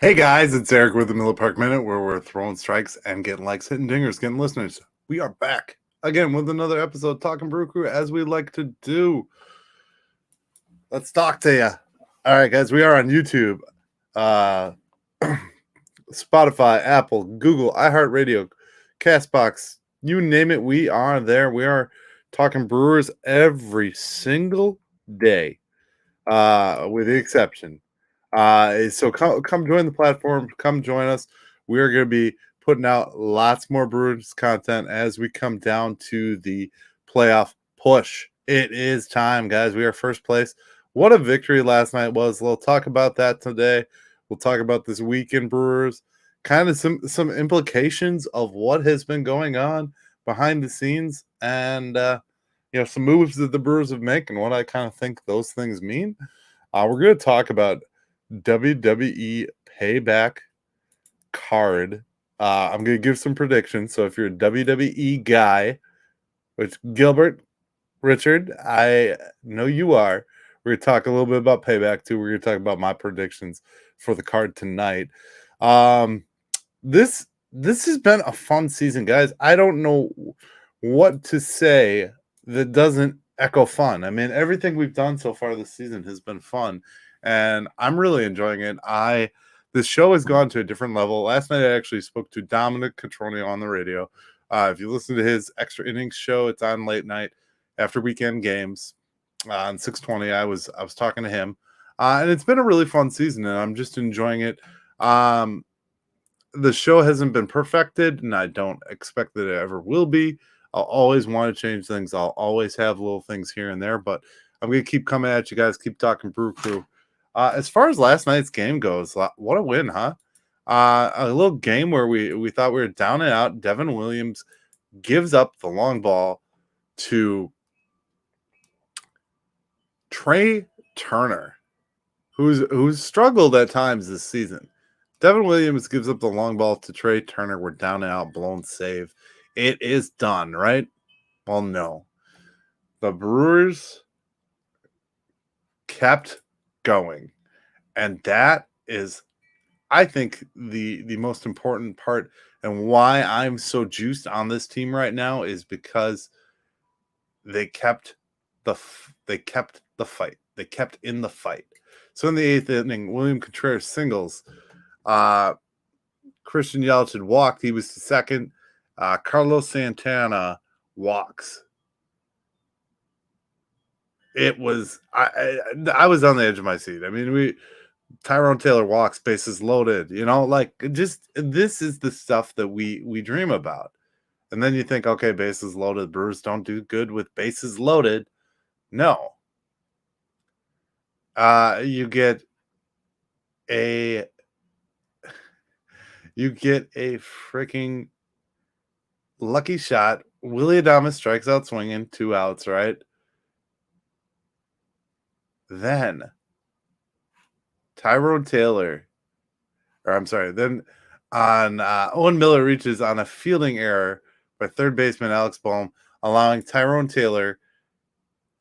Hey guys, it's Eric with the Miller Park Minute, where we're throwing strikes and getting likes, hitting dingers, getting listeners. We are back again with another episode talking Brew Crew as we like to do. Let's talk to you. All right, guys, we are on YouTube, uh, Spotify, Apple, Google, iHeartRadio, Castbox, you name it, we are there. We are talking Brewers every single day, with the exception. So come join the platform. Come join us. We are going to be putting out lots more Brewers content as we come down to the playoff push. It is time, guys. We are first place. What a victory last night was. We'll talk about that today. We'll talk about this weekend Brewers, kind of some implications of what has been going on behind the scenes, and some moves that the Brewers have made and what I kind of think those things mean. We're going to talk about WWE Payback card. I'm going to give some predictions. So if you're a WWE guy, which Gilbert, Richard, I know you are, we're going to talk a little bit about Payback too. We're going to talk about my predictions for the card tonight. This has been a fun season, guys. I don't know what to say that doesn't echo fun. I mean, everything we've done so far this season has been fun, and I'm really enjoying it. This show has gone to a different level. Last night I actually spoke to Dominic Catrone on the radio. If you listen to his extra innings show, it's on late night after weekend games on 620. I was talking to him, and it's been a really fun season, and I'm just enjoying it. The show hasn't been perfected, and I don't expect that it ever will be. I'll always want to change things. I'll always have little things here and there, but I'm going to keep coming at you guys, keep talking Brew Crew. As far as last night's game goes, what a win, huh? A little game where we thought we were down and out. Devin Williams gives up the long ball to Trey Turner, who's struggled at times this season. Devin Williams gives up the long ball to Trey Turner. We're down and out, blown save. It is done, right? Well, no. The Brewers kept going. And that is, I think, the most important part, and why I'm so juiced on this team right now is because they kept the fight. They kept in the fight. So in the eighth inning, William Contreras singles. Christian Yelich had walked. He was the second. Carlos Santana walks. It was I was on the edge of my seat. I mean, Tyrone Taylor walks, bases loaded. Just this is the stuff that we dream about. And then you think, okay, bases loaded. Brewers don't do good with bases loaded. No. You get a freaking lucky shot. Willy Adames strikes out swinging, 2 outs, right? Then Tyrone Taylor, then on Owen Miller reaches on a fielding error by third baseman Alex Bohm, allowing Tyrone Taylor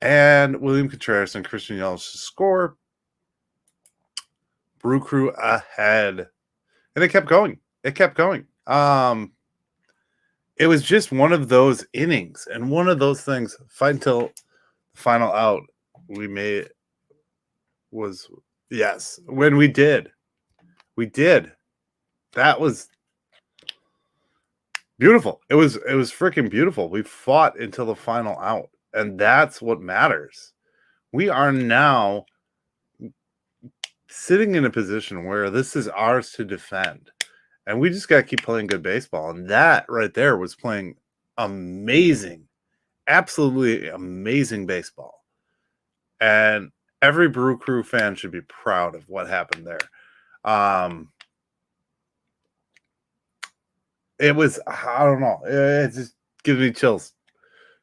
and William Contreras and Christian Yelich to score. Brew Crew ahead. And it kept going. It was just one of those innings and one of those things. Fight until the final out we made was, yes, when we did. That was beautiful. It was freaking beautiful. We fought until the final out, and that's what matters. We are now sitting in a position where this is ours to defend, and we just got to keep playing good baseball. And that right there was playing amazing, absolutely amazing baseball. And every Brew Crew fan should be proud of what happened there. It was, I don't know, it just gives me chills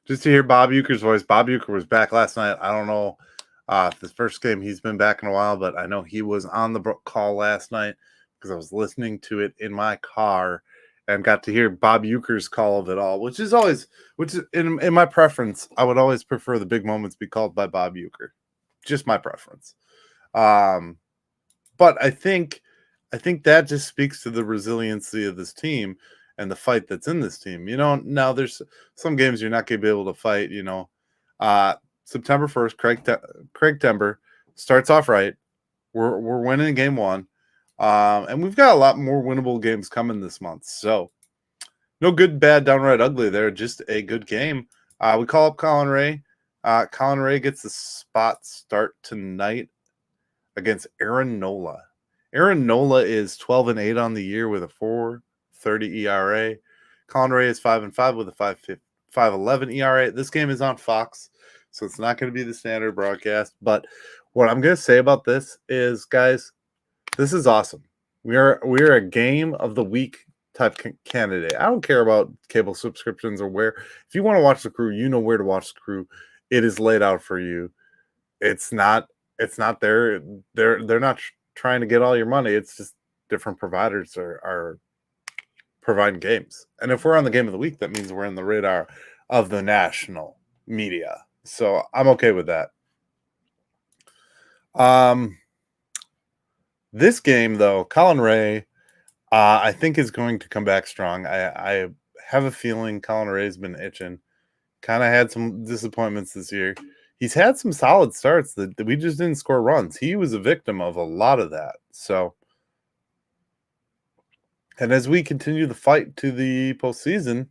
just to hear Bob Uecker's voice. Bob Uecker was back last night. I don't know if this first game he's been back in a while, but I know he was on the call last night because I was listening to it in my car and got to hear Bob Uecker's call of it all, which is in my preference. I would always prefer the big moments be called by Bob Uecker. Just my preference. But I think I think that just speaks to the resiliency of this team and the fight that's in this team. Now there's some games you're not going to be able to fight. Uh, September 1st, Craig Timber starts off right. We're winning game one, and we've got a lot more winnable games coming this month. So no good, bad, downright ugly there. Just a good game. We call up Colin Ray. Colin Ray gets the spot start tonight against Aaron Nola. Aaron Nola is 12-8 on the year with a 4.30 ERA. Colin Ray is 5-5 with a 5.11 ERA. This game is on Fox, so it's not going to be the standard broadcast. But what I'm going to say about this is, guys, this is awesome. We are a game of the week type candidate. I don't care about cable subscriptions or where. If you want to watch the Crew, you know where to watch the Crew. It is laid out for you. It's not there. They're not trying to get all your money. It's just different providers are providing games. And if we're on the game of the week, that means we're in the radar of the national media. So I'm okay with that. This game, though, Colin Ray, I think is going to come back strong. I have a feeling Colin Ray's been itching. Kind of had some disappointments this year. He's had some solid starts that we just didn't score runs. He was a victim of a lot of that. So, and as we continue the fight to the postseason,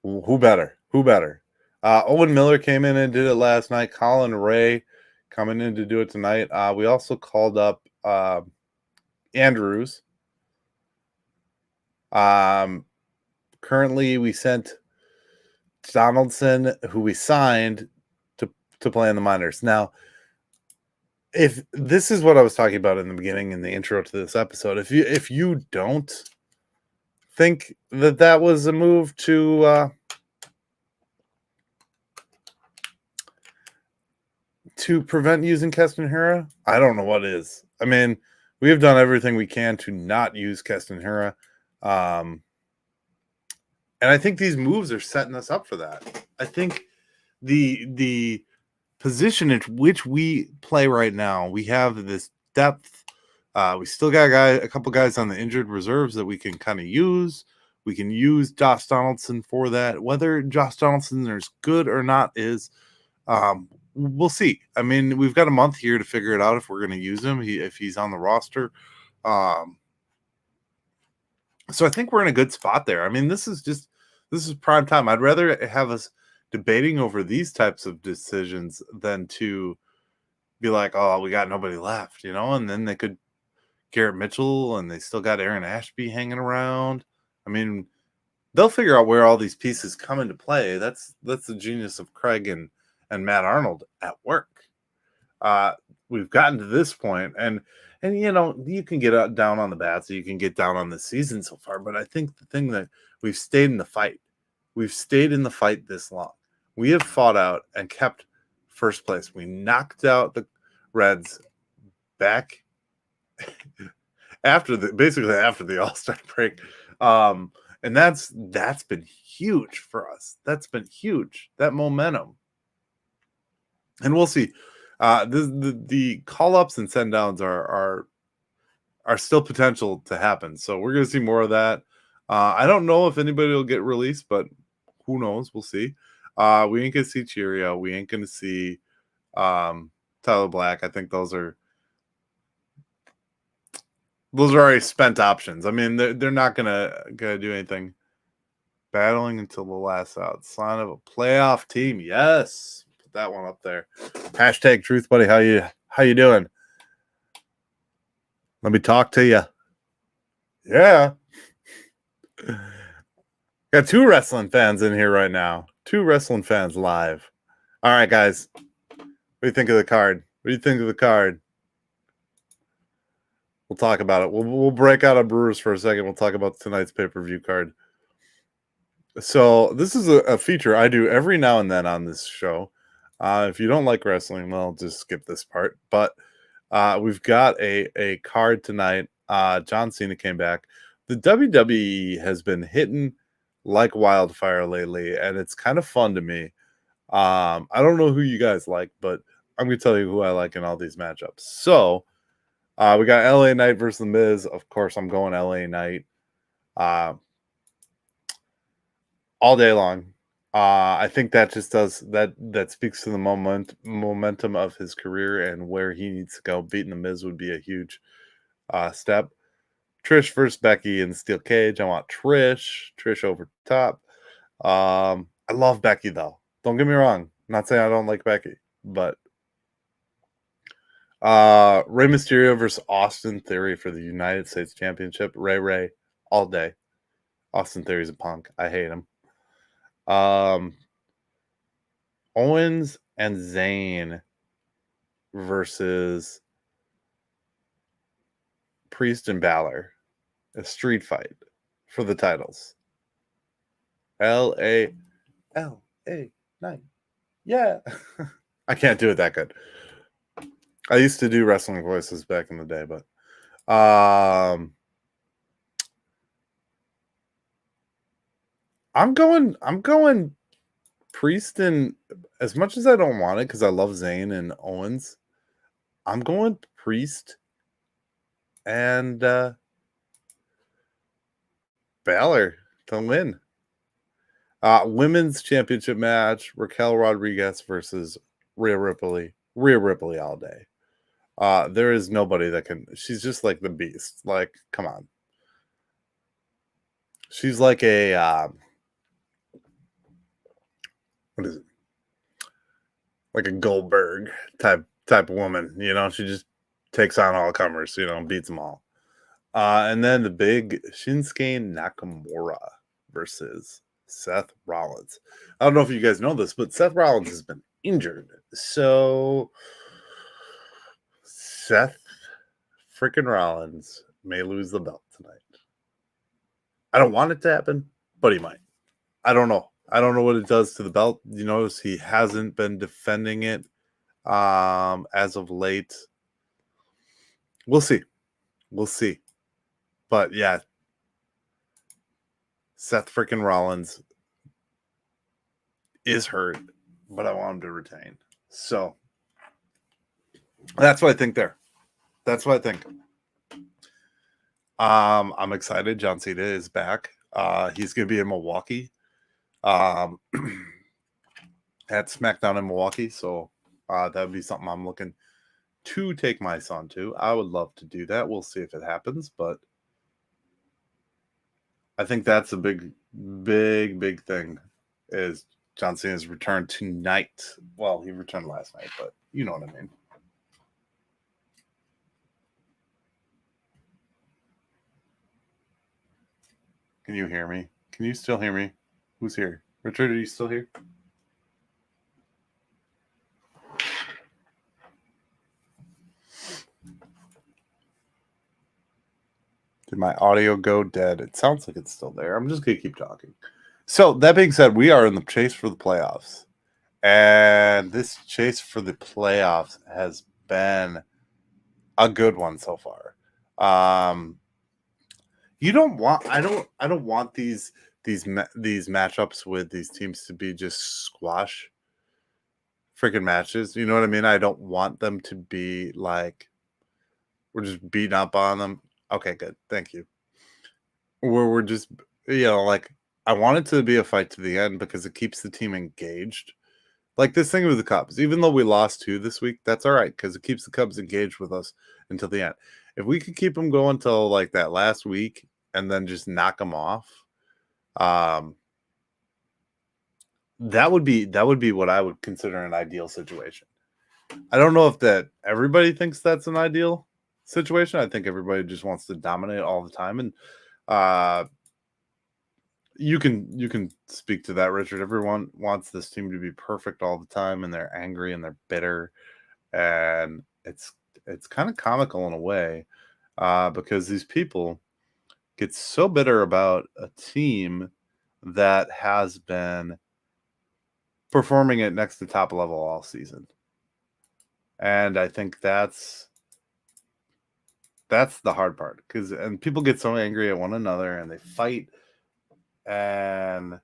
who better? Who better? Owen Miller came in and did it last night. Colin Ray coming in to do it tonight. We also called up Andrews. Currently, we sent Donaldson, who we signed to play in the minors. Now, if this is what I was talking about in the beginning in the intro to this episode, if you don't think that was a move to prevent using Keston Hiura, I don't know what is. I mean, we have done everything we can to not use Keston Hiura. And I think these moves are setting us up for that. I think the position at which we play right now, we have this depth. We still got a couple guys on the injured reserves that we can kind of use. We can use Josh Donaldson for that. Whether Josh Donaldson is good or not is, we'll see. I mean, we've got a month here to figure it out if we're going to use him, if he's on the roster. So I think we're in a good spot there. I mean, this is prime time. I'd rather have us debating over these types of decisions than to be like, oh, we got nobody left, and then they could Garrett Mitchell and they still got Aaron Ashby hanging around. I mean, they'll figure out where all these pieces come into play. That's the genius of Craig and Matt Arnold at work. We've gotten to this point, and you can get down on the bats, so you can get down on the season so far. But I think the thing that we've stayed in the fight. We've stayed in the fight this long. We have fought out and kept first place. We knocked out the Reds back after the All-Star break. And that's been huge for us. That's been huge. That momentum. And we'll see. The call-ups and send-downs are still potential to happen. So we're going to see more of that. I don't know if anybody will get released, but who knows? We'll see. We ain't going to see Cheerio. We ain't going to see Tyler Black. I think those are already spent options. I mean, they're not gonna do anything. Battling until the last out. Sign of a playoff team. Yes, put that one up there. Hashtag truth, buddy. How you doing? Let me talk to you. Yeah. Got 2 wrestling fans in here right now. 2 wrestling fans live. All right, guys. What do you think of the card? What do you think of the card? We'll talk about it. We'll break out of Brewers for a second. We'll talk about tonight's pay-per-view card. So this is a feature I do every now and then on this show. If you don't like wrestling, well, just skip this part. But we've got a card tonight. John Cena came back. The WWE has been hitting like wildfire lately, and it's kind of fun to me. I don't know who you guys like, but I'm going to tell you who I like in all these matchups. So We got LA Knight versus The Miz. Of course, I'm going LA Knight uh, all day long. I think that just does that. That speaks to the momentum of his career and where he needs to go. Beating The Miz would be a huge step. Trish versus Becky in steel cage. I want Trish. Trish over top. I love Becky though. Don't get me wrong. I'm not saying I don't like Becky, but Rey Mysterio versus Austin Theory for the United States Championship. Ray all day. Austin Theory's a punk. I hate him. Owens and Zayn versus Priest and Balor. A street fight for the titles. L.A. Night. Yeah. I can't do it that good. I used to do wrestling voices back in the day, but I'm going Priest, and as much as I don't want it because I love Zayn and Owens, I'm going Priest and Balor to win. Women's championship match: Raquel Rodriguez versus Rhea Ripley. Rhea Ripley all day. There is nobody that can. She's just like the beast. Like, come on. She's like a what is it? Like a Goldberg type of woman. You know, she just takes on all comers. You know, beats them all. And then the big Shinsuke Nakamura versus Seth Rollins. I don't know if you guys know this, but Seth Rollins has been injured. So Seth freaking Rollins may lose the belt tonight. I don't want it to happen, but he might. I don't know. I don't know what it does to the belt. You notice he hasn't been defending it as of late. We'll see. We'll see. But yeah, Seth freaking Rollins is hurt, but I want him to retain. So that's what I think there. That's what I think. I'm excited. John Cena is back. He's going to be in Milwaukee at SmackDown in Milwaukee. So that would be something I'm looking to take my son to. I would love to do that. We'll see if it happens, but I think that's a big thing is John Cena's return tonight. Well, he returned last night, but you know what I mean. Can you hear me? Can you still hear me? Who's here? Richard, are you still here? Did my audio go dead? It sounds like it's still there. I'm just going to keep talking. So, that being said, we are in the chase for the playoffs. And this chase for the playoffs has been a good one so far. You don't want I don't want these matchups with these teams to be just squash freaking matches. You know what I mean? I don't want them to be like we're just beating up on them. Okay, good. Thank you. Where we're just like I want it to be a fight to the end because it keeps the team engaged. Like this thing with the Cubs, even though we lost 2 this week, that's all right because it keeps the Cubs engaged with us until the end. If we could keep them going till like that last week and then just knock them off, that would be what I would consider an ideal situation. I don't know if that everybody thinks that's an ideal situation. I think everybody just wants to dominate all the time, and you can speak to that, Richard. Everyone wants this team to be perfect all the time, and they're angry and they're bitter, and it's kind of comical in a way because these people get so bitter about a team that has been performing at next to top level all season. And I think that's the hard part and people get so angry at one another and they fight and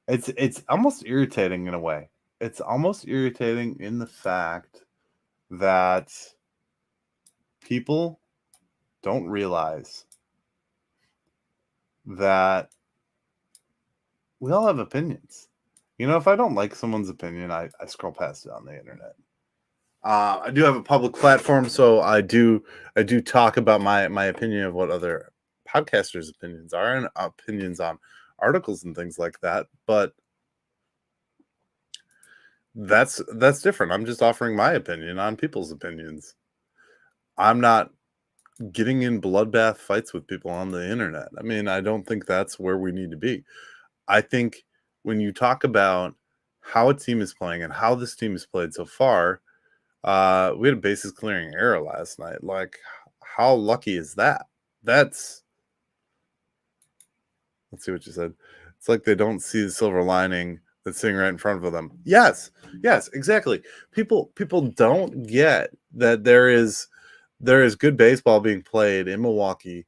it's almost irritating in a way. it's almost irritating in the fact that people don't realize that we all have opinions. If I don't like someone's opinion, I scroll past it on the internet. I do have a public platform, so I do talk about my opinion of what other podcasters' opinions are and opinions on articles and things like that. But that's different. I'm just offering my opinion on people's opinions. I'm not getting in bloodbath fights with people on the internet. I mean, I don't think that's where we need to be. I think when you talk about how a team is playing and how this team has played so far, we had a bases clearing error last night. Like, how lucky is that? That's Let's see what you said. It's like they don't see the silver lining that's sitting right in front of them. Yes, exactly. People don't get that there is good baseball being played in Milwaukee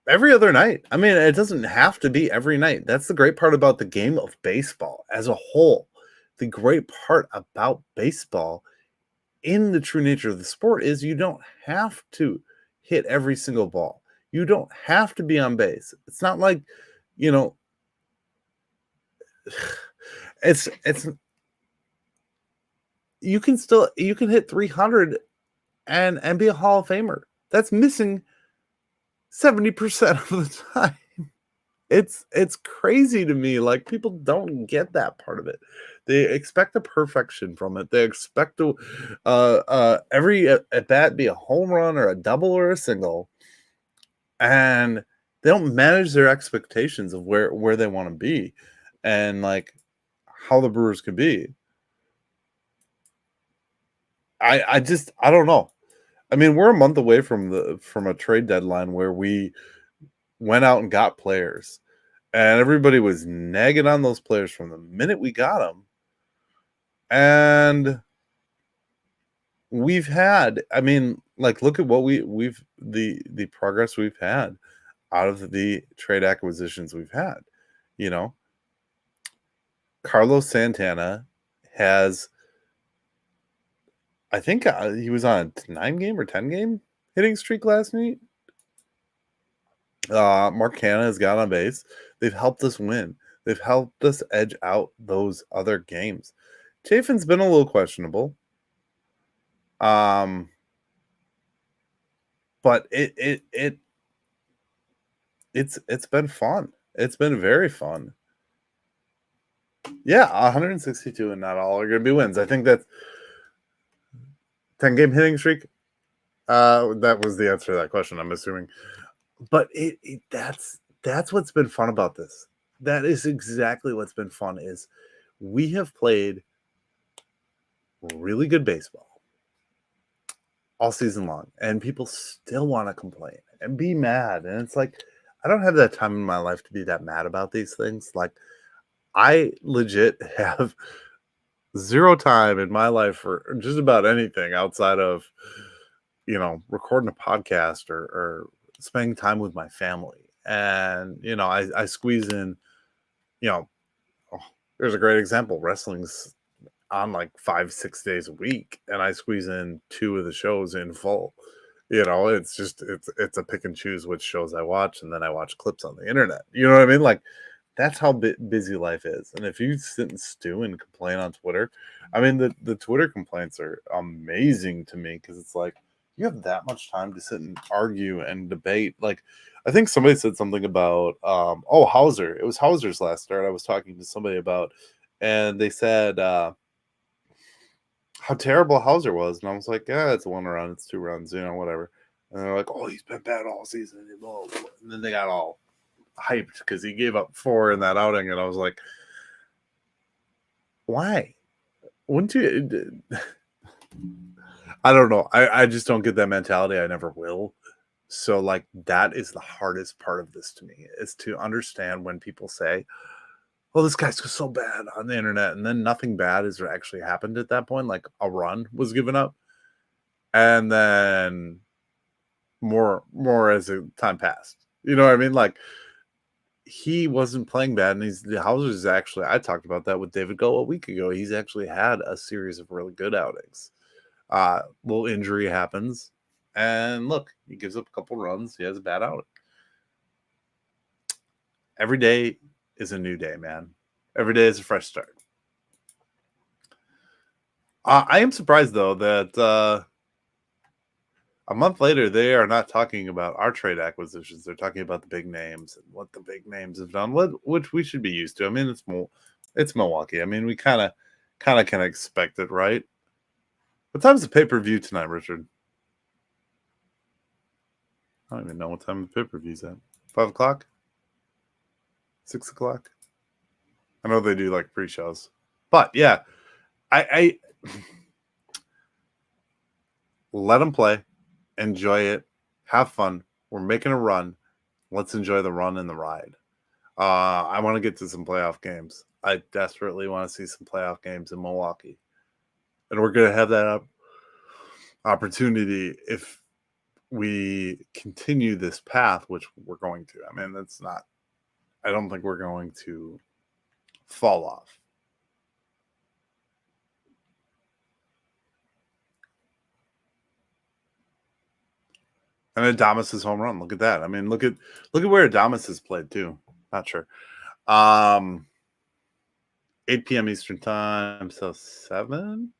every other night. I mean, it doesn't have to be every night. That's the great part about the game of baseball as a whole. The great part about baseball in the true nature of the sport is you don't have to hit every single ball. You don't have to be on base. It's not like, you know, it's you can hit 300 and be a Hall of Famer. That's missing 70% of the time. It's crazy to me. Like, people don't get that part of it. They expect the perfection from it. They expect to every at bat be a home run or a double or a single, and they don't manage their expectations of where they want to be, and like how the Brewers could be. I don't know. I mean, we're a month away from a trade deadline where we went out and got players, and everybody was nagging on those players from the minute we got them. And we've had, I mean, like, look at what we've the progress we've had out of the trade acquisitions we've had. You know, Carlos Santana has, I think, he was on a 9-game or 10-game hitting streak last night. Mark Canha has got on base. They've helped us win. They've helped us edge out those other games. Chafin's been a little questionable. But it's been fun. It's been very fun. Yeah, 162 and not all are going to be wins. I think that's 10-game hitting streak. That was the answer to that question, I'm assuming. But that's what's been fun about this. That is exactly what's been fun is we have played really good baseball all season long, and people still want to complain and be mad. And it's like, I don't have that time in my life to be that mad about these things. Like, I legit have zero time in my life for just about anything outside of, recording a podcast or spending time with my family. And, I squeeze in, oh, there's a great example. Wrestling's on like 5-6 days a week, and I squeeze in 2 of the shows in full. It's a pick and choose which shows I watch, and then I watch clips on the internet. You know what I mean? Like, that's how busy life is. And if you sit and stew and complain on Twitter, I mean, the Twitter complaints are amazing to me, because it's like, you have that much time to sit and argue and debate. Like, I think somebody said something about Hauser. It was Hauser's last start I was talking to somebody about, and they said how terrible Hauser was. And I was like, yeah, it's 1 run, it's 2 runs, whatever. And they're like, oh, he's been bad all season. And then they got all hyped because he gave up 4 in that outing. And I was like, why? Wouldn't you? I don't know. I just don't get that mentality. I never will. So, like, that is the hardest part of this to me, is to understand when people say, well, this guy's so bad on the internet, and then nothing bad has actually happened at that point. Like, a run was given up, and then more as the time passed. You know what I mean? Like, he wasn't playing bad, and Hauser's actually. I talked about that with David Go a week ago. He's actually had a series of really good outings. Little injury happens, and look, he gives up a couple runs. He has a bad outing. Every day is a new day, man. Every day is a fresh start. I am surprised though that a month later they are not talking about our trade acquisitions. They're talking about the big names and what the big names have done, which we should be used to. I mean, it's Milwaukee. I mean, we kind of can expect it, right? What time's the pay-per-view tonight, Richard? I don't even know what time the pay-per-view's at. 5 o'clock? 6 o'clock? I know they do like pre-shows. But yeah, I let them play, enjoy it, have fun. We're making a run. Let's enjoy the run and the ride. I want to get to some playoff games. I desperately want to see some playoff games in Milwaukee. And we're going to have that opportunity if we continue this path, which we're going to. I mean, I don't think we're going to fall off. And Adames' home run. Look at that. I mean, look at where Adames has played too. Not sure. 8 p.m. Eastern time, so 7.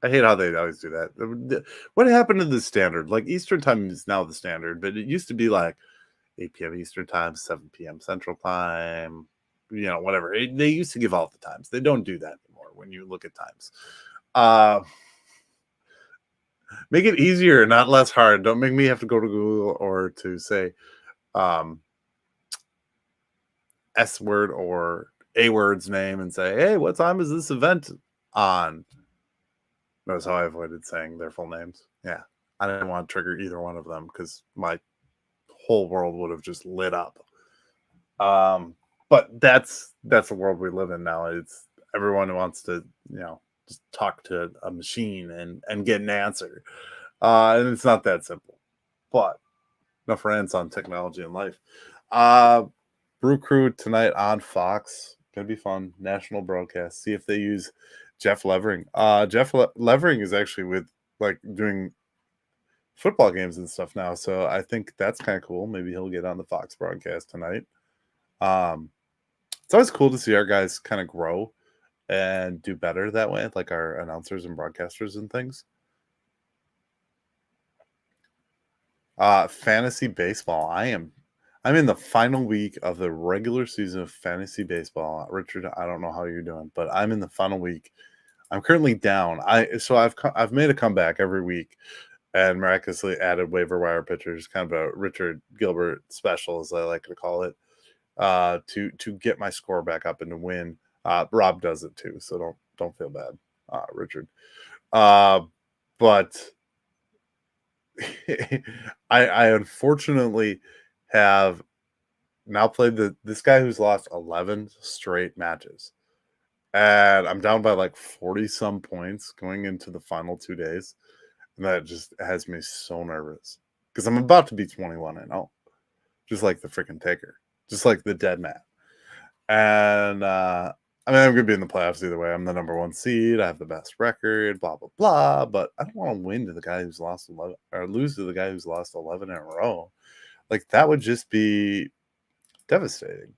I hate how they always do that. What happened to the standard? Like Eastern time is now the standard, but it used to be like 8 p.m. Eastern time, 7 p.m. Central time, whatever. They used to give all the times. They don't do that anymore when you look at times. Make it easier, not less hard. Don't make me have to go to Google or to say S word or A word's name and say, hey, what time is this event on? Notice how I avoided saying their full names. Yeah. I didn't want to trigger either one of them because my whole world would have just lit up. But that's the world we live in now. It's everyone who wants to, just talk to a machine and get an answer. And it's not that simple. But enough rants on technology and life. Brew Crew tonight on Fox. Gonna be fun. National broadcast. See if they use Jeff Levering. Jeff Levering is actually with doing football games and stuff now. So I think that's kind of cool. Maybe he'll get on the Fox broadcast tonight. It's always cool to see our guys kind of grow and do better that way, like our announcers and broadcasters and things. Fantasy baseball. I'm in the final week of the regular season of fantasy baseball. Richard, I don't know how you're doing, but I'm in the final week. I'm currently down. I've made a comeback every week and miraculously added waiver wire pitchers, kind of a Richard Gilbert special, as I like to call it, to get my score back up and to win. Rob does it too, so don't feel bad, Richard. But I unfortunately have now played this guy who's lost 11 straight matches. And I'm down by like 40 some points going into the final 2 days. And that just has me so nervous because I'm about to be 21-0, just like the freaking Taker, just like the dead man. And I mean, I'm going to be in the playoffs either way. I'm the number 1 seed. I have the best record, blah, blah, blah. But I don't want to win to the guy who's lost 11 or lose to the guy who's lost 11 in a row. Like, that would just be devastating.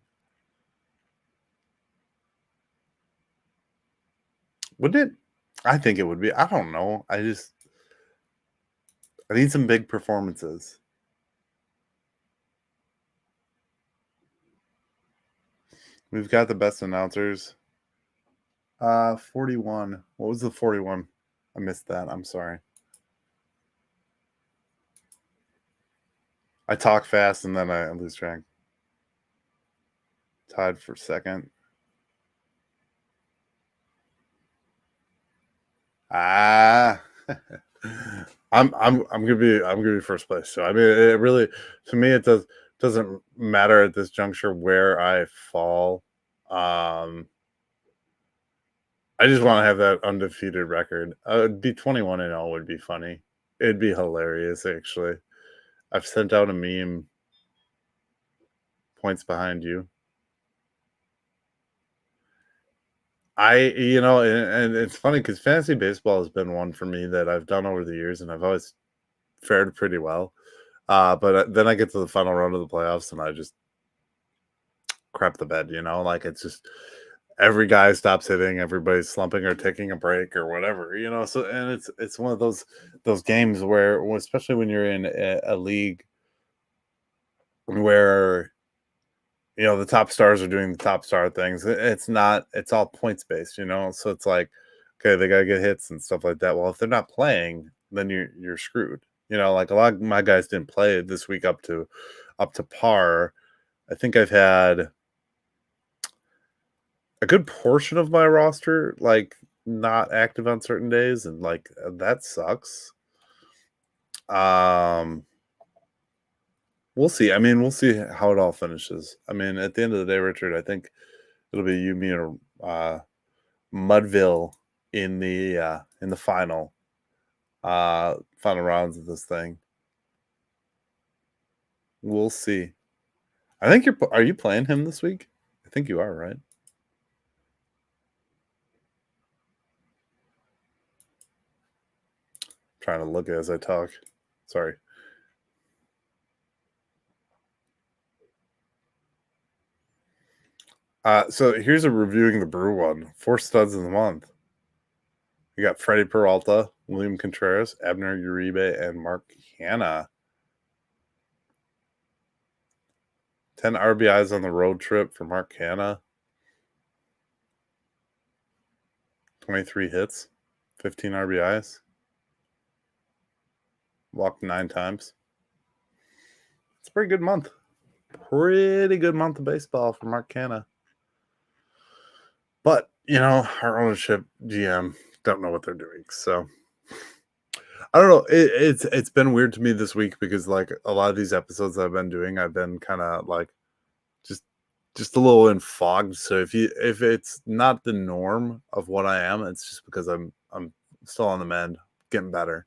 Wouldn't it? I think it would be. I don't know. I need some big performances. We've got the best announcers. 41. What was the 41? I missed that. I'm sorry. I talk fast and then I lose track. Tied for second. I'm gonna be first place. So I mean, it really, to me, it doesn't matter at this juncture where I fall. I just want to have that undefeated record. It'd be 21-0 would be funny. It'd be hilarious, actually. I've sent out a meme points behind you. And it's funny because fantasy baseball has been one for me that I've done over the years, and I've always fared pretty well. But then I get to the final round of the playoffs, and I just crap the bed. Like it's just every guy stops hitting, everybody's slumping or taking a break or whatever. So and it's one of those games where, especially when you're in a league where the top stars are doing the top star things. It's all points based. So it's like, okay, they gotta get hits and stuff like that. Well, if they're not playing, then you're screwed. Like a lot of my guys didn't play this week up to par. I think I've had a good portion of my roster like not active on certain days, and like that sucks. Um we'll see. I mean, we'll see how it all finishes. I mean, at the end of the day, Richard, I think it'll be you, me, or Mudville in the final rounds of this thing. We'll see. I think are you playing him this week? I think you are, right? Trying to look as I talk. Sorry. So here's a reviewing the Brew one. 4 studs of the month. You got Freddie Peralta, William Contreras, Abner Uribe, and Mark Hanna. 10 RBIs on the road trip for Mark Hanna. 23 hits, 15 RBIs. Walked 9 times. It's a pretty good month. Pretty good month of baseball for Mark Hanna. But, our ownership GM don't know what they're doing. So I don't know. It's been weird to me this week because like a lot of these episodes I've been doing, I've been kind of like just a little enfogged. So if it's not the norm of what I am, it's just because I'm still on the mend, getting better.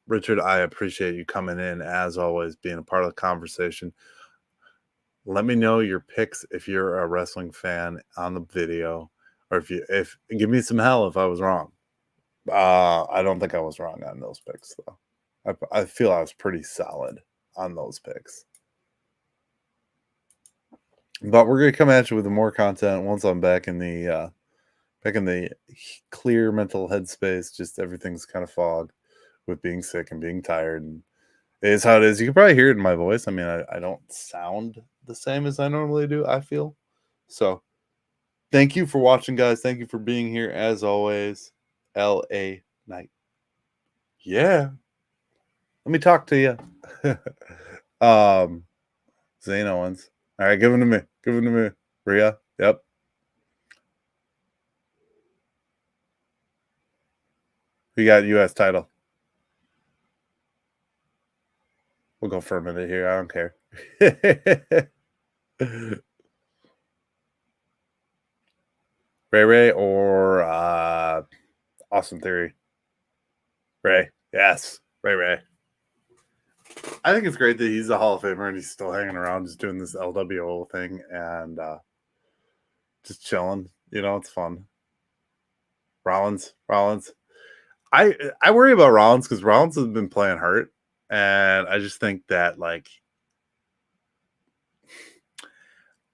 Richard, I appreciate you coming in as always, being a part of the conversation. Let me know your picks if you're a wrestling fan on the video, or if give me some hell if I was wrong. I don't think I was wrong on those picks though. I feel I was pretty solid on those picks. But we're gonna come at you with more content once I'm back in the clear mental headspace. Just everything's kind of fogged with being sick and being tired, and it is how it is. You can probably hear it in my voice. I mean, I don't sound the same as I normally do, I feel. So thank you for watching, guys. Thank you for being here as always. LA Night. Yeah. Let me talk to you. Zane Owens. All right, give him to me. Give him to me. Rhea. Yep. We got US title. We'll go for a minute here. I don't care. Ray or Austin Theory? Ray. Yes. Ray. I think it's great that he's a Hall of Famer and he's still hanging around, just doing this LWO thing and just chilling. It's fun. Rollins. I worry about Rollins because Rollins has been playing hurt, and I just think that like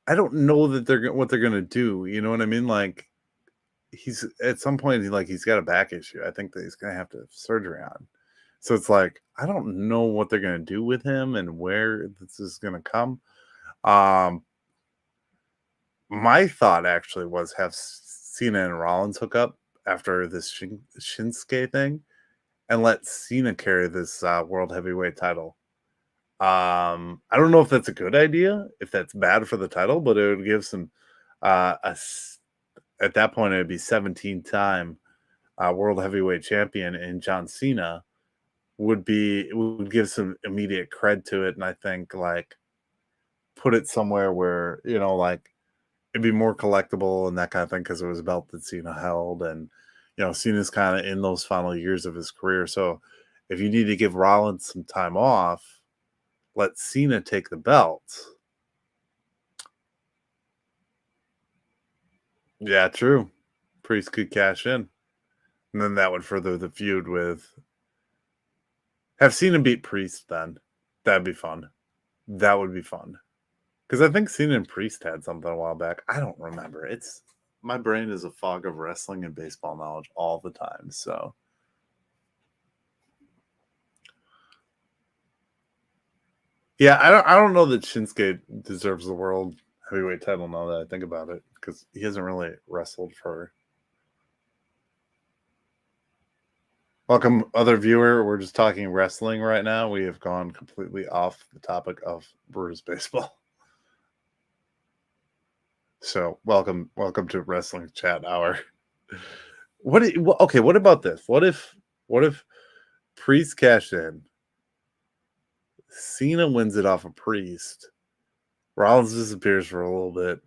I don't know that what they're gonna do. You know what I mean? Like he's at some point he's got a back issue. I think that he's gonna have to have surgery on. So it's like I don't know what they're gonna do with him and where this is gonna come. My thought actually was have Cena and Rollins hook up after this Shinsuke thing and let Cena carry this world heavyweight title. I don't know if that's a good idea, if that's bad for the title, but it would give some at that point it would be 17-time world heavyweight champion, and John Cena would give some immediate cred to it, and I think like put it somewhere where like it'd be more collectible and that kind of thing because it was a belt that Cena held, and Cena's kind of in those final years of his career. So if you need to give Rollins some time off, let Cena take the belt Yeah, true. Priest could cash in. And then that would further the feud with have Cena beat Priest then. That'd be fun. That would be fun. Because I think Cena and Priest had something a while back. I don't remember. It's my brain is a fog of wrestling and baseball knowledge all the time. So yeah, I don't know that Shinsuke deserves the world heavyweight title now that I think about it. Because he hasn't really wrestled for. Welcome, other viewer. We're just talking wrestling right now. We have gone completely off the topic of Brewers baseball. So welcome to wrestling chat hour. Okay, what about this? What if Priest cashed in? Cena wins it off of Priest. Rollins disappears for a little bit,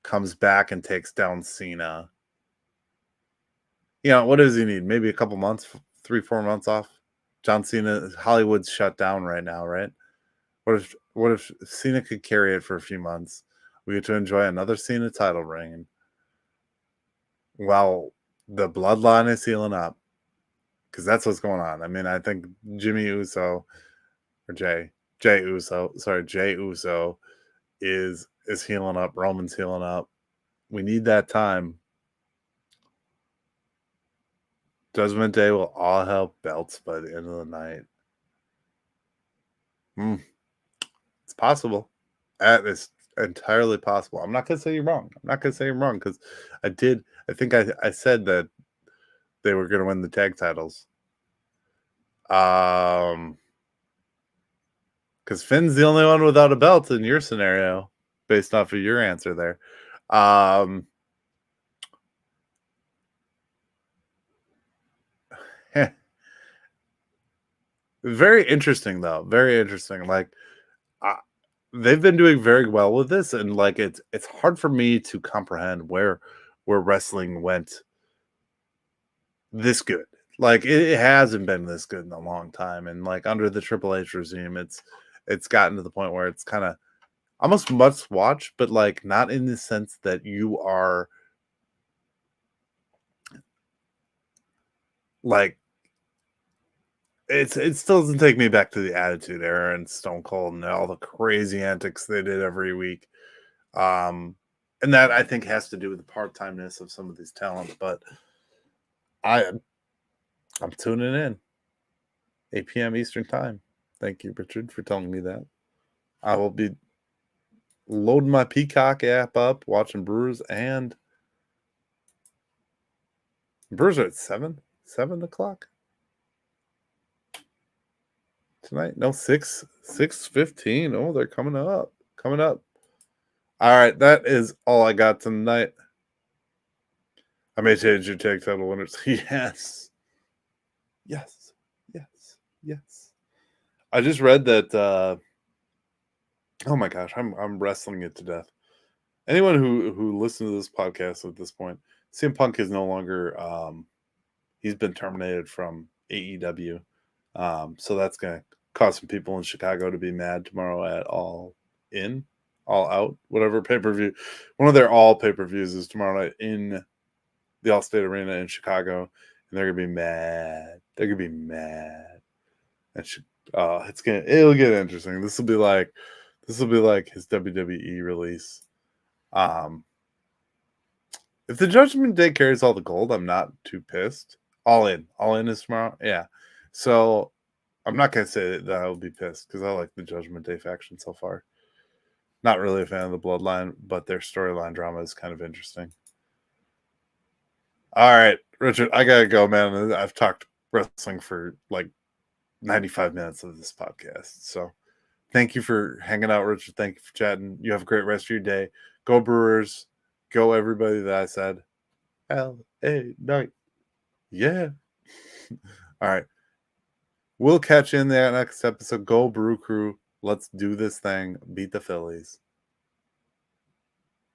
comes back and takes down Cena. What does he need? Maybe a couple months, 3-4 months off. John Cena, Hollywood's shut down right now, right? What if Cena could carry it for a few months? We get to enjoy another Cena title reign while the bloodline is healing up. Because that's what's going on. I mean, I think Jimmy Uso or Jay Uso is healing up. Roman's healing up. We need that time. Judgment Day will all have belts by the end of the night. It's possible. That is entirely possible. I'm not gonna say you're wrong. I'm not gonna say you're wrong because I think I said that they were gonna win the tag titles. Because Finn's the only one without a belt in your scenario, based off of your answer there. Very interesting, though. Very interesting. Like, they've been doing very well with this, and like it's hard for me to comprehend where wrestling went this good. Like it hasn't been this good in a long time, and like under the Triple H regime, it's gotten to the point where it's kind of almost must watch, but like not in the sense that you are like it still doesn't take me back to the Attitude Era and Stone Cold and all the crazy antics they did every week. And that I think has to do with the part-timeness of some of these talents, but I'm tuning in 8 p.m. Eastern time. Thank you, Richard, for telling me that. I will be loading my Peacock app up, watching Brewers are at 7 o'clock tonight. No, 6:15. Oh, they're coming up. All right, that is all I got tonight. I may change your tag title winners. Yes. I just read that. Oh my gosh, I'm wrestling it to death. Anyone who listens to this podcast at this point, CM Punk is no longer. He's been terminated from AEW, so that's gonna cause some people in Chicago to be mad tomorrow at All Out, whatever pay-per-view. One of their all pay-per-views is tomorrow night in the Allstate Arena in Chicago, and they're gonna be mad. And it'll get interesting. This will be like his WWE release. If the Judgment Day carries all the gold, I'm not too pissed. All in is tomorrow. Yeah, so I'm not gonna say that I will be pissed because I like the Judgment Day faction so far. Not really a fan of the Bloodline, but their storyline drama is kind of interesting. All right, Richard, I gotta go, man. I've talked wrestling for like 95 minutes of this podcast. So thank you for hanging out, Richard. Thank you for chatting. You have a great rest of your day. Go Brewers. Go everybody that I said. LA night. Yeah. All right. We'll catch you in the next episode. Go Brew Crew. Let's do this thing. Beat the Phillies.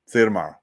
See you tomorrow.